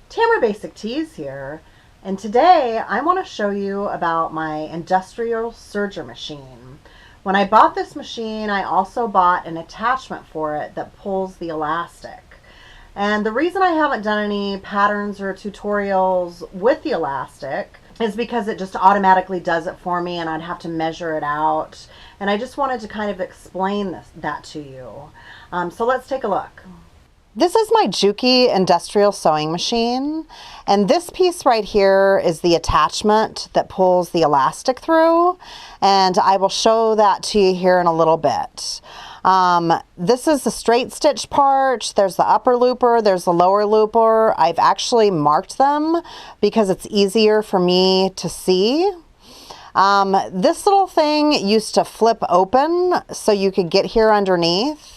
Tamara Basic Tease here, and today I want to show you about my industrial serger machine. When I bought this machine, I also bought an attachment for it that pulls the elastic. And the reason I haven't done any patterns or tutorials with the elastic is because it just automatically does it for me and I'd have to measure it out. And I just wanted to kind of explain that to you. So let's take a look. This is my Juki industrial sewing machine, and this piece right here is the attachment that pulls the elastic through, and I will show that to you here in a little bit. This is the straight stitch part. There's the upper looper, there's the lower looper. I've actually marked them because it's easier for me to see. This little thing used to flip open so you could get here underneath.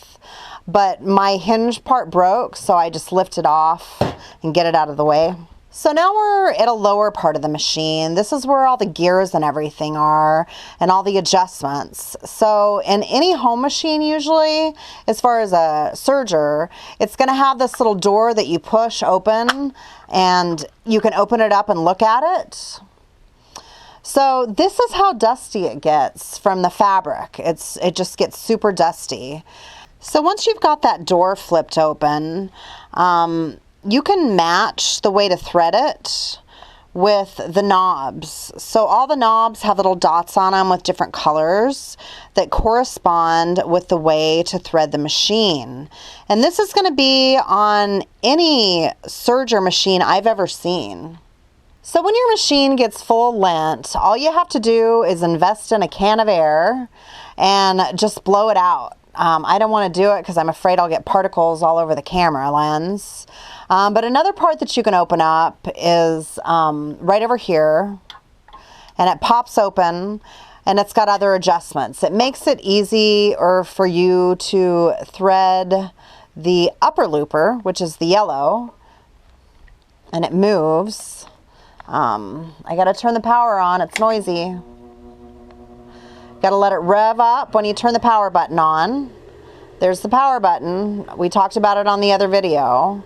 But my hinge part broke, so I just lift it off and get it out of the way. So now we're at a lower part of the machine. This is where all the gears and everything are and all the adjustments. So in any home machine usually, as far as a serger, it's going to have this little door that you push open and you can open it up and look at it. So this is how dusty it gets from the fabric. It just gets super dusty. So once you've got that door flipped open, you can match the way to thread it with the knobs. So all the knobs have little dots on them with different colors that correspond with the way to thread the machine. And this is going to be on any serger machine I've ever seen. So when your machine gets full length, all you have to do is invest in a can of air and just blow it out. I don't want to do it because I'm afraid I'll get particles all over the camera lens. But another part that you can open up is right over here, and it pops open and it's got other adjustments. It makes it easier for you to thread the upper looper, which is the yellow, and it moves. I got to turn the power on, it's noisy. Got to let it rev up when you turn the power button on. There's the power button. We talked about it on the other video.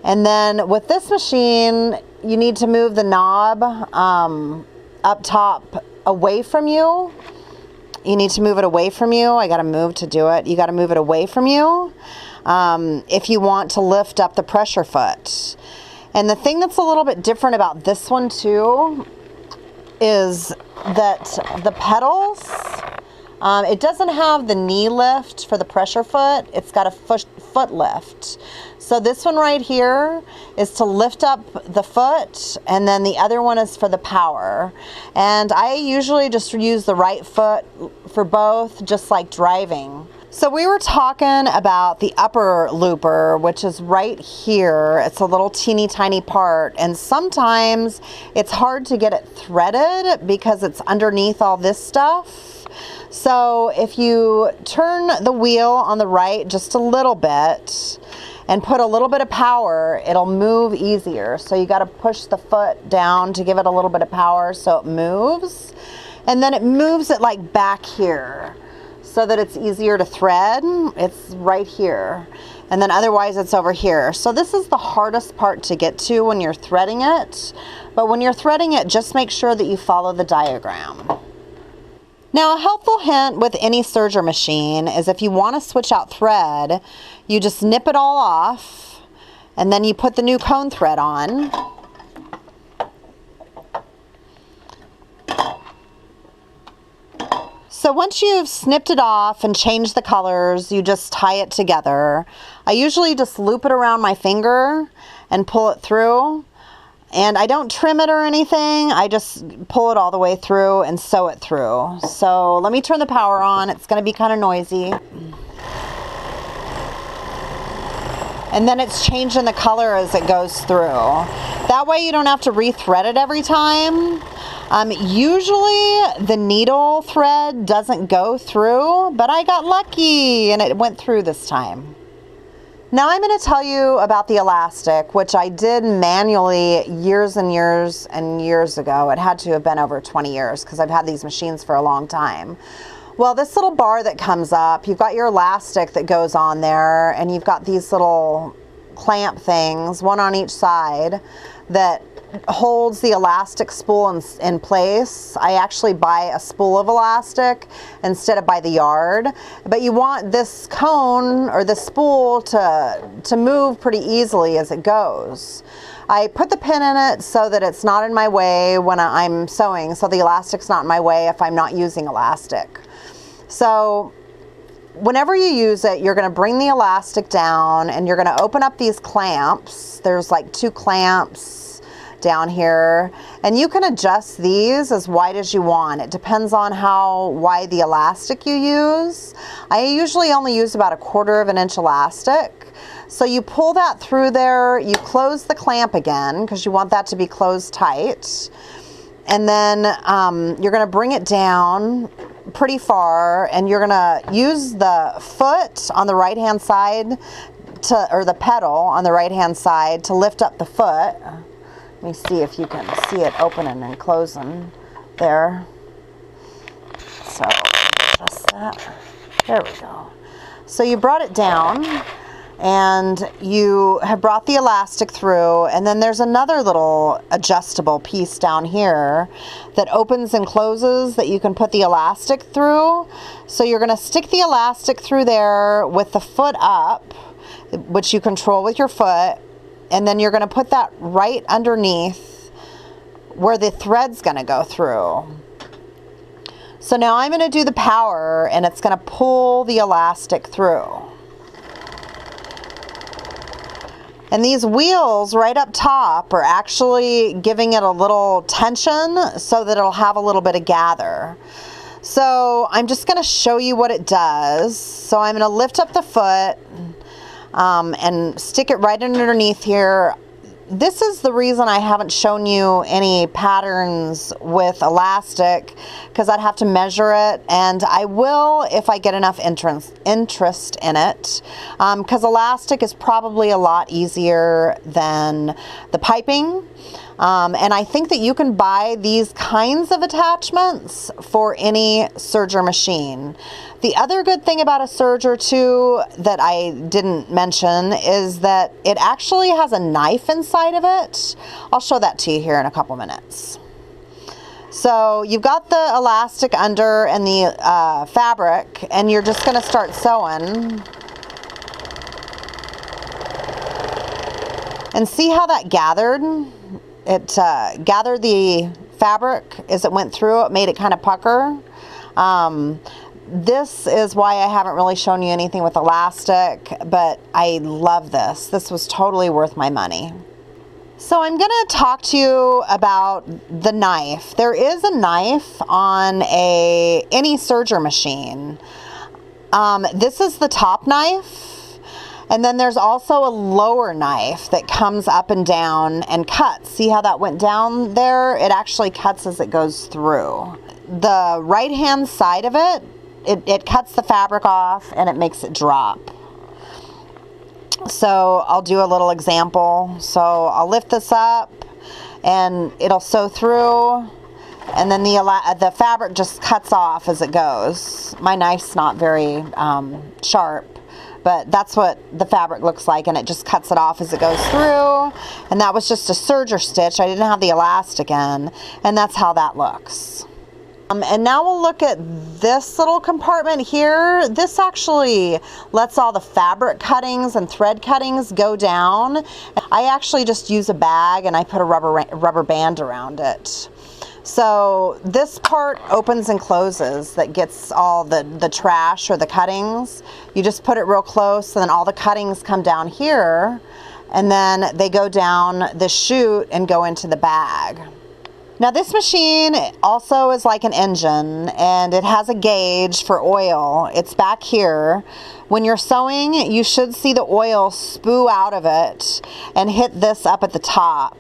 And then with this machine, you need to move the knob up top away from you. You need to move it away from you. I got to move to do it. You got to move it away from you if you want to lift up the pressure foot. And the thing that's a little bit different about this one too is that the pedals, it doesn't have the knee lift for the pressure foot. It's got a foot lift. So this one right here is to lift up the foot, and then the other one is for the power. And I usually just use the right foot for both, just like driving. So we were talking about the upper looper, which is right here. It's a little teeny tiny part, and sometimes it's hard to get it threaded because it's underneath all this stuff. So if you turn the wheel on the right just a little bit and put a little bit of power, it'll move easier. So you got to push the foot down to give it a little bit of power so it moves, and then it moves it like back here, so that it's easier to thread. It's right here. And then otherwise it's over here. So this is the hardest part to get to when you're threading it. But when you're threading it, just make sure that you follow the diagram. Now, a helpful hint with any serger machine is if you want to switch out thread, you just nip it all off and then you put the new cone thread on. So once you've snipped it off and changed the colors, you just tie it together. I usually just loop it around my finger and pull it through. And I don't trim it or anything. I just pull it all the way through and sew it through. So let me turn the power on. It's going to be kind of noisy. And then it's changing the color as it goes through. That way you don't have to re-thread it every time. Usually the needle thread doesn't go through, but I got lucky and it went through this time. Now I'm going to tell you about the elastic, which I did manually years and years and years ago. It had to have been over 20 years because I've had these machines for a long time. Well, this little bar that comes up, you've got your elastic that goes on there, and you've got these little clamp things, one on each side, that holds the elastic spool in place. I actually buy a spool of elastic instead of by the yard, but you want this cone or the spool to move pretty easily as it goes. I put the pin in it so that it's not in my way when I'm sewing, so the elastic's not in my way if I'm not using elastic. So whenever you use it, you're going to bring the elastic down and you're going to open up these clamps. There's like 2 clamps down here, and you can adjust these as wide as you want. It depends on how wide the elastic you use. I usually only use about 1/4 inch elastic. So you pull that through there, you close the clamp again because you want that to be closed tight, and then you're going to bring it down pretty far, and you're going to use the foot on the right hand side or the pedal on the right hand side to lift up the foot. Let me see if you can see it opening and closing there. So adjust that. There we go. So you brought it down and you have brought the elastic through, and then there's another little adjustable piece down here that opens and closes that you can put the elastic through. So you're going to stick the elastic through there with the foot up, which you control with your foot, and then you're going to put that right underneath where the thread's going to go through. So now I'm going to do the power, and it's going to pull the elastic through. And these wheels right up top are actually giving it a little tension so that it'll have a little bit of gather. So I'm just going to show you what it does. So I'm going to lift up the foot and stick it right underneath here. This is the reason I haven't shown you any patterns with elastic, because I'd have to measure it, and I will if I get enough interest in it, because elastic is probably a lot easier than the piping. And I think that you can buy these kinds of attachments for any serger machine. The other good thing about a serger too that I didn't mention is that it actually has a knife inside of it. I'll show that to you here in a couple minutes. So you've got the elastic under and the fabric, and you're just going to start sewing. And see how that gathered? It gathered the fabric as it went through. It made it kind of pucker. This is why I haven't really shown you anything with elastic, but I love this. This was totally worth my money. So I'm going to talk to you about the knife. There is a knife on any serger machine. This is the top knife. And then there's also a lower knife that comes up and down and cuts. See how that went down there? It actually cuts as it goes through. The right hand side of it cuts the fabric off and it makes it drop. So I'll do a little example. So I'll lift this up and it'll sew through, and then the fabric just cuts off as it goes. My knife's not very sharp, but that's what the fabric looks like, and it just cuts it off as it goes through. And that was just a serger stitch. I didn't have the elastic in, and that's how that looks. And now we'll look at this little compartment here. This actually lets all the fabric cuttings and thread cuttings go down. I actually just use a bag and I put a rubber band around it. So this part opens and closes, that gets all the trash or the cuttings. You just put it real close, and then all the cuttings come down here, and then they go down the chute and go into the bag. Now this machine also is like an engine, and it has a gauge for oil. It's back here. When you're sewing, you should see the oil spew out of it and hit this up at the top.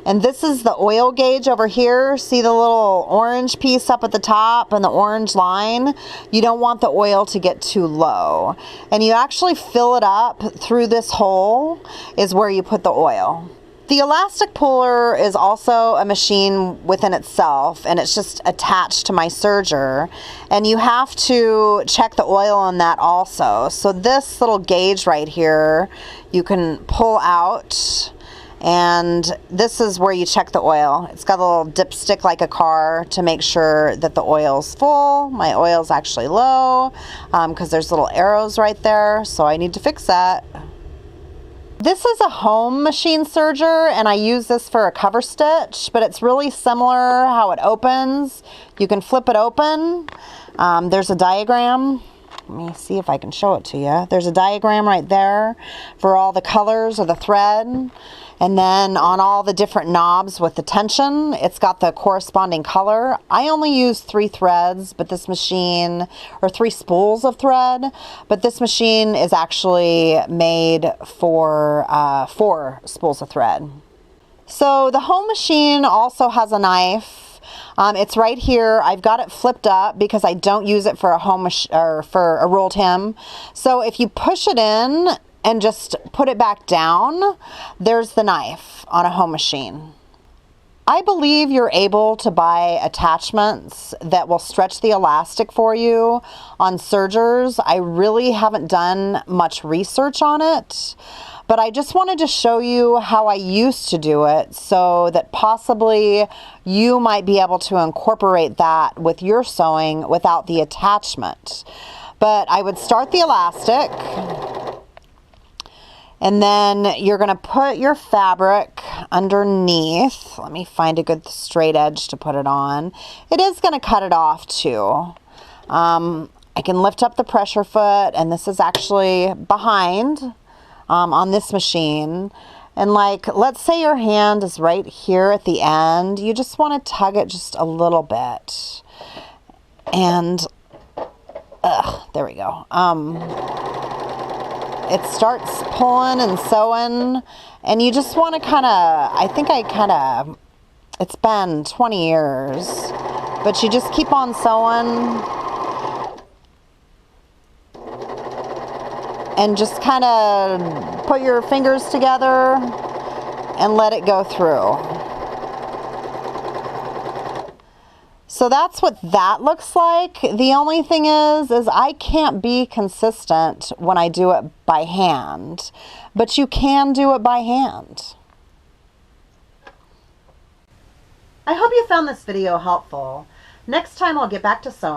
And this is the oil gauge over here. See the little orange piece up at the top and the orange line? You don't want the oil to get too low. And you actually fill it up through this hole is where you put the oil. The elastic puller is also a machine within itself, and it's just attached to my serger, and you have to check the oil on that also. So this little gauge right here you can pull out, and this is where you check the oil. It's got a little dipstick like a car to make sure that the oil's full. My oil's actually low because there's little arrows right there, so I need to fix that. This is a home machine serger, and I use this for a cover stitch, but it's really similar how it opens. You can flip it open. There's a diagram. Let me see if I can show it to you. There's a diagram right there for all the colors of the thread. And then on all the different knobs with the tension, it's got the corresponding color. I only use 3 threads, but this machine, or 3 spools of thread, but this machine is actually made for 4 spools of thread. So the home machine also has a knife. It's right here. I've got it flipped up because I don't use it for a or for a rolled hem. So if you push it in and just put it back down, there's the knife on a home machine. I believe you're able to buy attachments that will stretch the elastic for you on sergers. I really haven't done much research on it, but I just wanted to show you how I used to do it so that possibly you might be able to incorporate that with your sewing without the attachment. But I would start the elastic, and then you're going to put your fabric underneath. Let me find a good straight edge to put it on. It is going to cut it off too. I can lift up the pressure foot, and this is actually behind on this machine. And like, let's say your hand is right here at the end. You just want to tug it just a little bit. And, there we go. It starts pulling and sewing, and you just want to it's been 20 years, but you just keep on sewing and just kind of put your fingers together and let it go through. So that's what that looks like. The only thing is I can't be consistent when I do it by hand, but you can do it by hand. I hope you found this video helpful. Next time I'll get back to sewing.